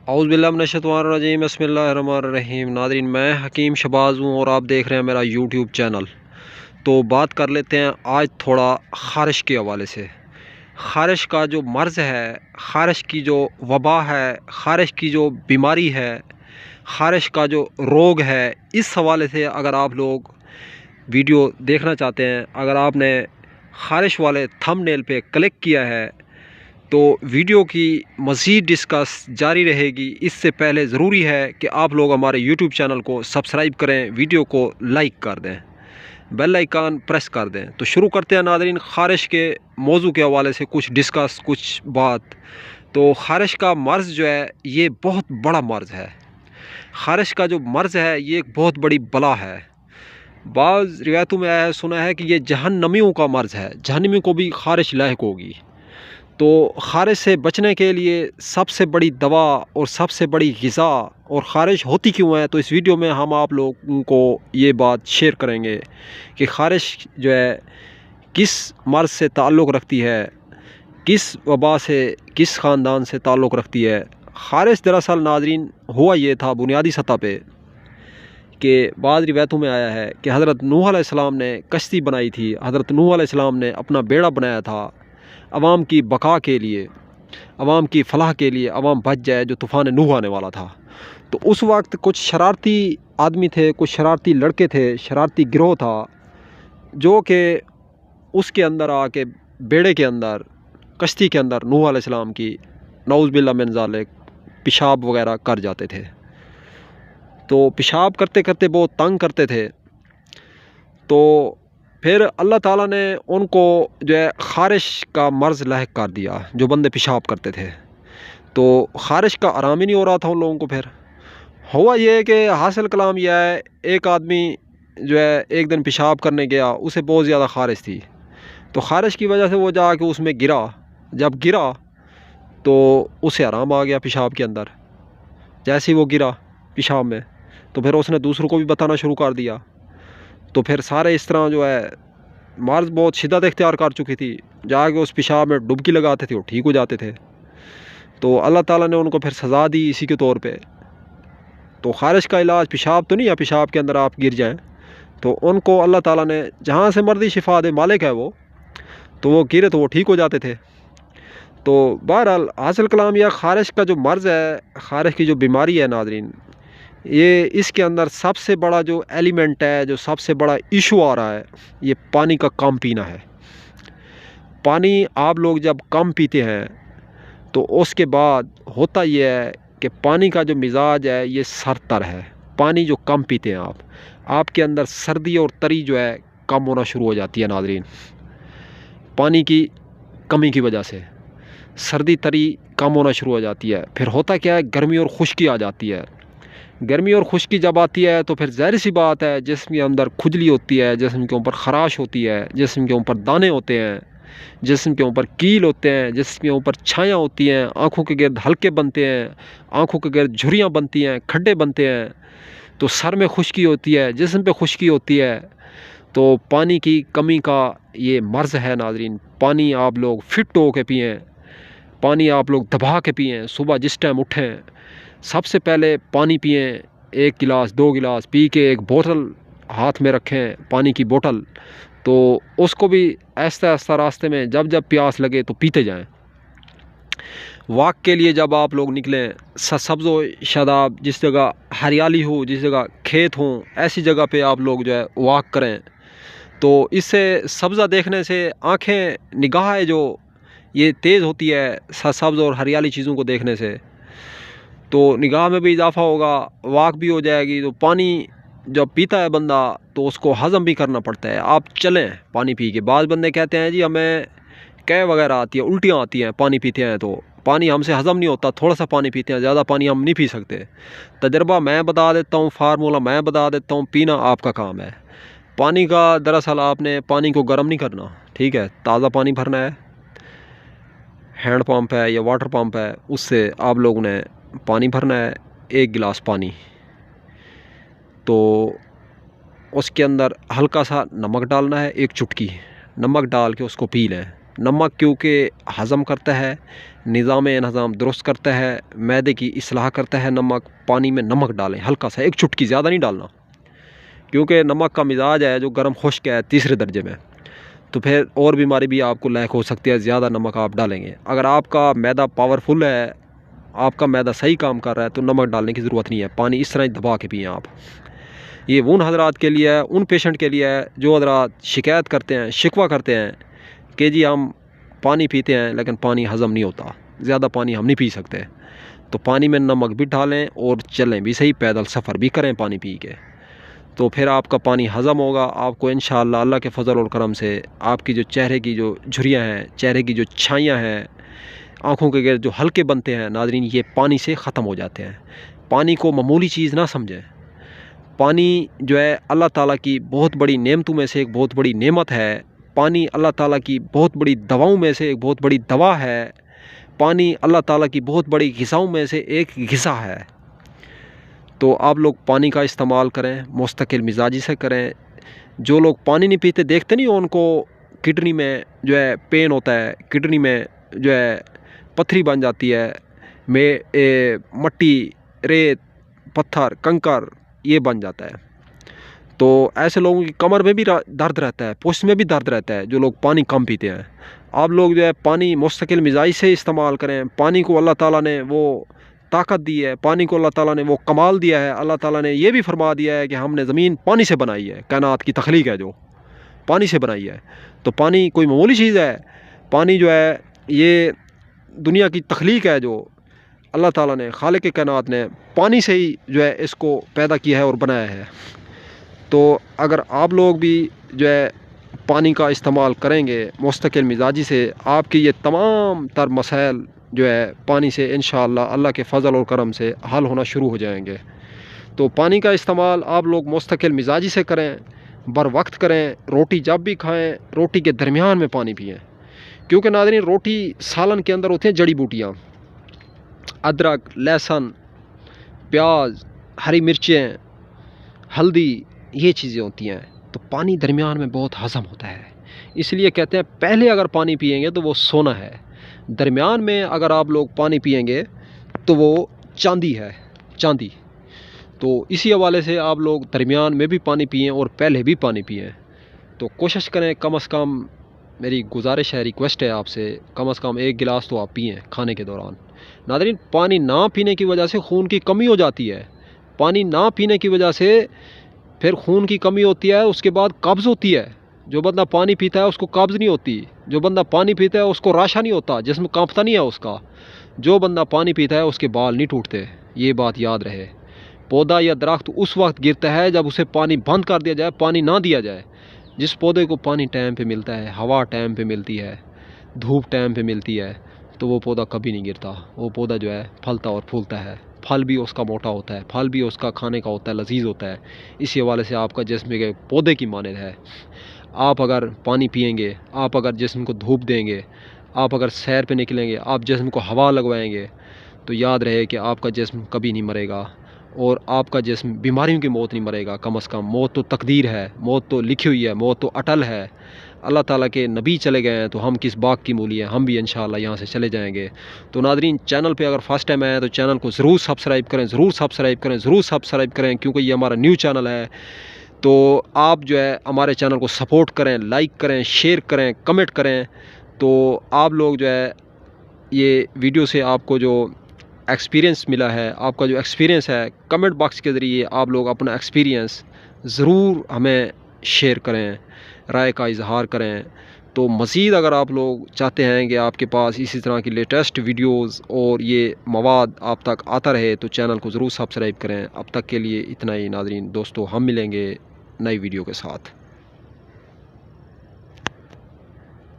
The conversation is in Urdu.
اعوذ باللہ من الشیطان الرجیم بسم اللہ الرحمن الرحیم۔ ناظرین، میں حکیم شہباز ہوں اور آپ دیکھ رہے ہیں میرا یوٹیوب چینل۔ تو بات کر لیتے ہیں آج تھوڑا خارش کے حوالے سے۔ خارش کا جو مرض ہے، خارش کی جو وبا ہے، خارش کی جو بیماری ہے، خارش کا جو روگ ہے، اس حوالے سے اگر آپ لوگ ویڈیو دیکھنا چاہتے ہیں، اگر آپ نے خارش والے تھم نیل پہ کلک کیا ہے تو ویڈیو کی مزید ڈسکس جاری رہے گی۔ اس سے پہلے ضروری ہے کہ آپ لوگ ہمارے یوٹیوب چینل کو سبسکرائب کریں، ویڈیو کو لائک کر دیں، بیل آئیکن پریس کر دیں۔ تو شروع کرتے ہیں ناظرین خارش کے موضوع کے حوالے سے کچھ ڈسکس، کچھ بات۔ تو خارش کا مرض جو ہے یہ بہت بڑا مرض ہے۔ خارش کا جو مرض ہے یہ ایک بہت بڑی بلا ہے۔ بعض روایتوں میں آیا ہے، سنا ہے کہ یہ جہنمیوں کا مرض ہے، جہنمیوں کو بھی خارش لاحق ہوگی۔ تو خارش سے بچنے کے لیے سب سے بڑی دوا اور سب سے بڑی غذا، اور خارش ہوتی کیوں ہے، تو اس ویڈیو میں ہم آپ لوگوں کو یہ بات شیئر کریں گے کہ خارش جو ہے کس مرض سے تعلق رکھتی ہے، کس وبا سے، کس خاندان سے تعلق رکھتی ہے۔ خارش دراصل ناظرین ہوا یہ تھا بنیادی سطح پہ کہ بعض روایتوں میں آیا ہے کہ حضرت نوح علیہ السلام نے کشتی بنائی تھی، حضرت نوح علیہ السلام نے اپنا بیڑا بنایا تھا عوام کی بقا کے لیے، عوام کی فلاح کے لیے، عوام بچ جائے جو طوفان نوح آنے والا تھا۔ تو اس وقت کچھ شرارتی آدمی تھے، کچھ شرارتی لڑکے تھے، شرارتی گروہ تھا جو کہ اس کے اندر آ کے بیڑے کے اندر، کشتی کے اندر نوح علیہ السلام کی نعوذ باللہ من ذالک پیشاب وغیرہ کر جاتے تھے۔ تو پیشاب کرتے کرتے بہت تنگ کرتے تھے، تو پھر اللہ تعالیٰ نے ان کو جو ہے خارش کا مرض لاحق کر دیا، جو بندے پیشاب کرتے تھے۔ تو خارش کا آرام ہی نہیں ہو رہا تھا ان لوگوں کو۔ پھر ہوا یہ کہ حاصل کلام یہ ہے، ایک آدمی جو ہے ایک دن پیشاب کرنے گیا، اسے بہت زیادہ خارش تھی، تو خارش کی وجہ سے وہ جا کے اس میں گرا۔ جب گرا تو اسے آرام آ گیا پیشاب کے اندر۔ جیسے ہی وہ گرا پیشاب میں تو پھر اس نے دوسروں کو بھی بتانا شروع کر دیا۔ تو پھر سارے اس طرح جو ہے مرض بہت شدت اختیار کر چکی تھی، جا کے اس پیشاب میں ڈبکی لگاتے تھے، وہ ٹھیک ہو جاتے تھے۔ تو اللہ تعالیٰ نے ان کو پھر سزا دی اسی کے طور پہ۔ تو خارش کا علاج پیشاب تو نہیں ہے، پیشاب کے اندر آپ گر جائیں، تو ان کو اللہ تعالیٰ نے جہاں سے مرضی شفا دے، مالک ہے وہ، تو وہ گرے تو وہ ٹھیک ہو جاتے تھے۔ تو بہرحال حاصل کلام یہ خارش کا جو مرض ہے، خارش کی جو بیماری ہے ناظرین، یہ اس کے اندر سب سے بڑا جو ایلیمنٹ ہے، جو سب سے بڑا ایشو آ رہا ہے، یہ پانی کا کم پینا ہے۔ پانی آپ لوگ جب کم پیتے ہیں تو اس کے بعد ہوتا یہ ہے کہ پانی کا جو مزاج ہے یہ سر تر ہے۔ پانی جو کم پیتے ہیں آپ کے اندر سردی اور تری جو ہے کم ہونا شروع ہو جاتی ہے ناظرین، پانی کی کمی کی وجہ سے سردی تری کم ہونا شروع ہو جاتی ہے۔ پھر ہوتا کیا ہے، گرمی اور خشکی آ جاتی ہے۔ گرمی اور خشکی جب آتی ہے تو پھر ظاہر سی بات ہے جسم کے اندر کھجلی ہوتی ہے، جسم کے اوپر خراش ہوتی ہے، جسم کے اوپر دانے ہوتے ہیں، جسم کے اوپر کیل ہوتے ہیں، جسم کے اوپر چھایاں ہوتی ہیں، آنکھوں کے گرد حلقے بنتے ہیں، آنکھوں کے گرد جھریاں بنتی ہیں، کھڈے بنتے ہیں، تو سر میں خشکی ہوتی ہے، جسم پہ خشکی ہوتی ہے۔ تو پانی کی کمی کا یہ مرض ہے ناظرین۔ پانی آپ لوگ فٹ ہو کے پئیں، پانی آپ لوگ دبا کے پئیں۔ صبح جس ٹائم اٹھیں سب سے پہلے پانی پئیں، 1 گلاس 2 گلاس پی کے ایک بوتل ہاتھ میں رکھیں، پانی کی بوتل، تو اس کو بھی آہستہ آہستہ راستے میں جب جب پیاس لگے تو پیتے جائیں۔ واک کے لیے جب آپ لوگ نکلیں، سبز و شاداب جس جگہ ہریالی ہو، جس جگہ کھیت ہوں، ایسی جگہ پہ آپ لوگ جو ہے واک کریں۔ تو اس سے سبزہ دیکھنے سے آنکھیں، نگاہ ہے جو یہ تیز ہوتی ہے سبز اور ہریالی چیزوں کو دیکھنے سے، تو نگاہ میں بھی اضافہ ہوگا، واک بھی ہو جائے گی۔ تو پانی جب پیتا ہے بندہ تو اس کو ہضم بھی کرنا پڑتا ہے۔ آپ چلیں پانی پی کے۔ بعض بندے کہتے ہیں جی ہمیں قے وغیرہ آتی ہے، الٹیاں آتی ہیں پانی پیتے ہیں، تو پانی ہم سے ہضم نہیں ہوتا، تھوڑا سا پانی پیتے ہیں، زیادہ پانی ہم نہیں پی سکتے۔ تجربہ میں بتا دیتا ہوں، فارمولہ میں بتا دیتا ہوں، پینا آپ کا کام ہے۔ پانی کا دراصل آپ نے پانی کو گرم نہیں کرنا، ٹھیک ہے، تازہ پانی بھرنا ہے، ہینڈ پمپ ہے یا واٹر پمپ ہے، اس سے آپ لوگوں نے پانی بھرنا ہے، 1 گلاس پانی، تو اس کے اندر ہلکا سا نمک ڈالنا ہے، 1 چٹکی نمک ڈال کے اس کو پی لیں۔ نمک کیونکہ ہضم کرتا ہے، نظام انہضام درست کرتا ہے، معدے کی اصلاح کرتا ہے نمک۔ پانی میں نمک ڈالیں ہلکا سا، ایک چٹکی، زیادہ نہیں ڈالنا، کیونکہ نمک کا مزاج ہے جو گرم خشک ہے تیسرے درجے میں، تو پھر اور بیماری بھی آپ کو لاحق ہو سکتی ہے زیادہ نمک آپ ڈالیں گے۔ اگر آپ کا معدہ پاورفل ہے، آپ کا معدہ صحیح کام کر رہا ہے، تو نمک ڈالنے کی ضرورت نہیں ہے، پانی اس طرح ہی دبا کے پئیں آپ۔ یہ ان حضرات کے لیے ہے، ان پیشنٹ کے لیے ہے جو حضرات شکایت کرتے ہیں، شکوہ کرتے ہیں کہ جی ہم پانی پیتے ہیں لیکن پانی ہضم نہیں ہوتا، زیادہ پانی ہم نہیں پی سکتے، تو پانی میں نمک بھی ڈالیں اور چلیں بھی صحیح، پیدل سفر بھی کریں پانی پی کے، تو پھر آپ کا پانی ہضم ہوگا۔ آپ کو انشاءاللہ اللہ کے فضل اور کرم سے آپ کی جو چہرے کی جو جھریاں ہیں، چہرے کی جو چھائیاں ہیں، آنکھوں کے گرد جو ہلکے بنتے ہیں ناظرین، یہ پانی سے ختم ہو جاتے ہیں۔ پانی کو معمولی چیز نہ سمجھیں، پانی جو ہے اللہ تعالیٰ کی بہت بڑی نعمتوں میں سے ایک بہت بڑی نعمت ہے۔ پانی اللہ تعالیٰ کی بہت بڑی دواؤں میں سے ایک بہت بڑی دوا ہے۔ پانی اللہ تعالیٰ کی بہت بڑی غذاؤں میں سے ایک غذا ہے۔ تو آپ لوگ پانی کا استعمال کریں، مستقل مزاجی سے کریں۔ جو لوگ پانی نہیں پیتے دیکھتے نہیں، ان کو کڈنی میں جو ہے پین ہوتا ہے، کڈنی میں جو ہے پتھری بن جاتی ہے، مٹی، ریت، پتھر، کنکر یہ بن جاتا ہے۔ تو ایسے لوگوں کی کمر میں بھی درد رہتا ہے، پشت میں بھی درد رہتا ہے، جو لوگ پانی کم پیتے ہیں۔ آپ لوگ جو ہے پانی مستقل مزاج سے استعمال کریں۔ پانی کو اللہ تعالیٰ نے وہ طاقت دی ہے، پانی کو اللہ تعالیٰ نے وہ کمال دیا ہے۔ اللہ تعالیٰ نے یہ بھی فرما دیا ہے کہ ہم نے زمین پانی سے بنائی ہے، کائنات کی تخلیق ہے جو پانی سے بنائی ہے۔ تو پانی کوئی معمولی چیز ہے؟ پانی جو ہے یہ دنیا کی تخلیق ہے، جو اللہ تعالیٰ نے، خالق کائنات نے پانی سے ہی جو ہے اس کو پیدا کیا ہے اور بنایا ہے۔ تو اگر آپ لوگ بھی جو ہے پانی کا استعمال کریں گے مستقل مزاجی سے، آپ کی یہ تمام تر مسائل جو ہے پانی سے انشاءاللہ اللہ کے فضل اور کرم سے حل ہونا شروع ہو جائیں گے۔ تو پانی کا استعمال آپ لوگ مستقل مزاجی سے کریں، بر وقت کریں۔ روٹی جب بھی کھائیں، روٹی کے درمیان میں پانی پئیں، کیونکہ ناظرین روٹی سالن کے اندر ہوتے ہیں جڑی بوٹیاں، ادرک، لہسن، پیاز، ہری مرچیں، ہلدی، یہ چیزیں ہوتی ہیں۔ تو پانی درمیان میں بہت ہضم ہوتا ہے، اس لیے کہتے ہیں پہلے اگر پانی پئیں گے تو وہ سونا ہے، درمیان میں اگر آپ لوگ پانی پئیں گے تو وہ چاندی ہے، چاندی۔ تو اسی حوالے سے آپ لوگ درمیان میں بھی پانی پئیں اور پہلے بھی پانی پئیں۔ تو کوشش کریں کم از کم، میری گزارش ہے، ریکویسٹ ہے آپ سے، کم از کم ایک گلاس تو آپ پئیں کھانے کے دوران۔ ناظرین پانی نہ پینے کی وجہ سے خون کی کمی ہو جاتی ہے، پانی نہ پینے کی وجہ سے پھر خون کی کمی ہوتی ہے، اس کے بعد قبض ہوتی ہے۔ جو بندہ پانی پیتا ہے اس کو قبض نہیں ہوتی، جو بندہ پانی پیتا ہے اس کو راشا نہیں ہوتا، جسم کانپتا نہیں ہے اس کا۔ جو بندہ پانی پیتا ہے اس کے بال نہیں ٹوٹتے، یہ بات یاد رہے۔ پودا یا درخت اس وقت گرتا ہے جب اسے پانی بند کر دیا جائے، پانی نہ دیا جائے۔ جس پودے کو پانی ٹائم پہ ملتا ہے، ہوا ٹائم پہ ملتی ہے، دھوپ ٹائم پہ ملتی ہے، تو وہ پودا کبھی نہیں گرتا، وہ پودا جو ہے پھلتا اور پھولتا ہے، پھل بھی اس کا موٹا ہوتا ہے، پھل بھی اس کا کھانے کا ہوتا ہے، لذیذ ہوتا ہے۔ اسی حوالے سے آپ کا جسم کے پودے کی مانند ہے۔ آپ اگر پانی پئیں گے، آپ اگر جسم کو دھوپ دیں گے، آپ اگر سیر پہ نکلیں گے، آپ جسم کو ہوا لگوائیں گے، تو یاد رہے کہ آپ کا جسم کبھی نہیں مرے گا، اور آپ کا جسم بیماریوں کی موت نہیں مرے گا۔ کم از کم موت تو تقدیر ہے، موت تو لکھی ہوئی ہے، موت تو اٹل ہے۔ اللہ تعالیٰ کے نبی چلے گئے ہیں تو ہم کس باغ کی مولی ہیں، ہم بھی انشاءاللہ یہاں سے چلے جائیں گے۔ تو ناظرین چینل پہ اگر فرسٹ ٹائم آئے ہیں تو چینل کو ضرور سبسکرائب کریں، ضرور سبسکرائب کریں، ضرور سبسکرائب کریں، کیونکہ یہ ہمارا نیو چینل ہے۔ تو آپ جو ہے ہمارے چینل کو سپورٹ کریں، لائک کریں، شیئر کریں، کمنٹ کریں۔ تو آپ لوگ جو ہے یہ ویڈیو سے آپ کو جو ایکسپیرینس ملا ہے، آپ کا جو ایکسپیرینس ہے، کمنٹ باکس کے ذریعے آپ لوگ اپنا ایکسپیرینس ضرور ہمیں شیئر کریں، رائے کا اظہار کریں۔ تو مزید اگر آپ لوگ چاہتے ہیں کہ آپ کے پاس اسی طرح کی لیٹسٹ ویڈیوز اور یہ مواد آپ تک آتا رہے تو چینل کو ضرور سبسکرائب کریں۔ اب تک کے لیے اتنا ہی ناظرین، دوستو ہم ملیں گے نئی ویڈیو کے ساتھ۔